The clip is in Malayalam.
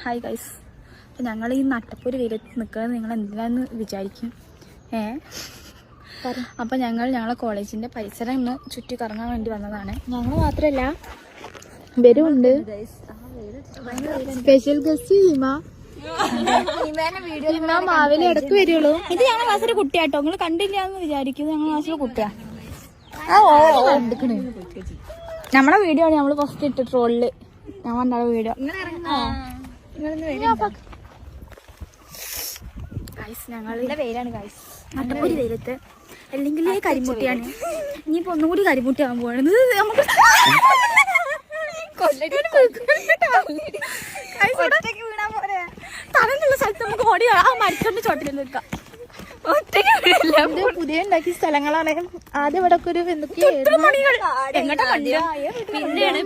Hi guys. അപ്പം ഞങ്ങൾ ഈ നട്ടപ്പൊരു വെയിലത്ത് നിൽക്കുന്നത് നിങ്ങൾ എന്തിനാന്ന് വിചാരിക്കും. അപ്പം ഞങ്ങളെ കോളേജിൻ്റെ പരിസരം ഒന്ന് ചുറ്റി കറങ്ങാൻ വേണ്ടി വന്നതാണ്. ഞങ്ങൾ മാത്രമല്ല വരുമുണ്ട് സ്പെഷ്യൽ ഗസ്റ്റ് മാവേലി ഇടക്ക് വരുള്ളൂ. ഇത് ഞങ്ങളുടെ ക്ലാസ്സിലെ കുട്ടിയാട്ടോ, നിങ്ങൾ കണ്ടില്ല എന്ന് വിചാരിക്കും. ഞങ്ങളുടെ ക്ലാസ്സിലെ കുട്ടിയാ. നമ്മളെ വീഡിയോ ആണ് നമ്മള് ഫസ്റ്റ് ഇട്ട് ട്രോളില്. ഞാൻ വന്നാളെ വീഡിയോ ഞങ്ങളുടെ പേരാണ് ഗൈസ്. നട്ടപ്പൊരി വെയിലത്ത് അല്ലെങ്കിൽ കരിമുട്ടിയാണ്. ഇനിയിപ്പോ ഒന്നുകൂടി കരിമുട്ടിയാകാൻ പോവാണ്. നമുക്ക് തലനുള്ള സ്ഥലത്ത് നമുക്ക് ഓടി ആ മരത്തിന്റെ ചോട്ടിൽ നിൽക്കാം. പുതിയ ഉണ്ടാക്കിയ സ്ഥലങ്ങളാണ്. ആദ്യം ഇവിടെ ഒക്കെ ഒരു പിന്നെയാണ്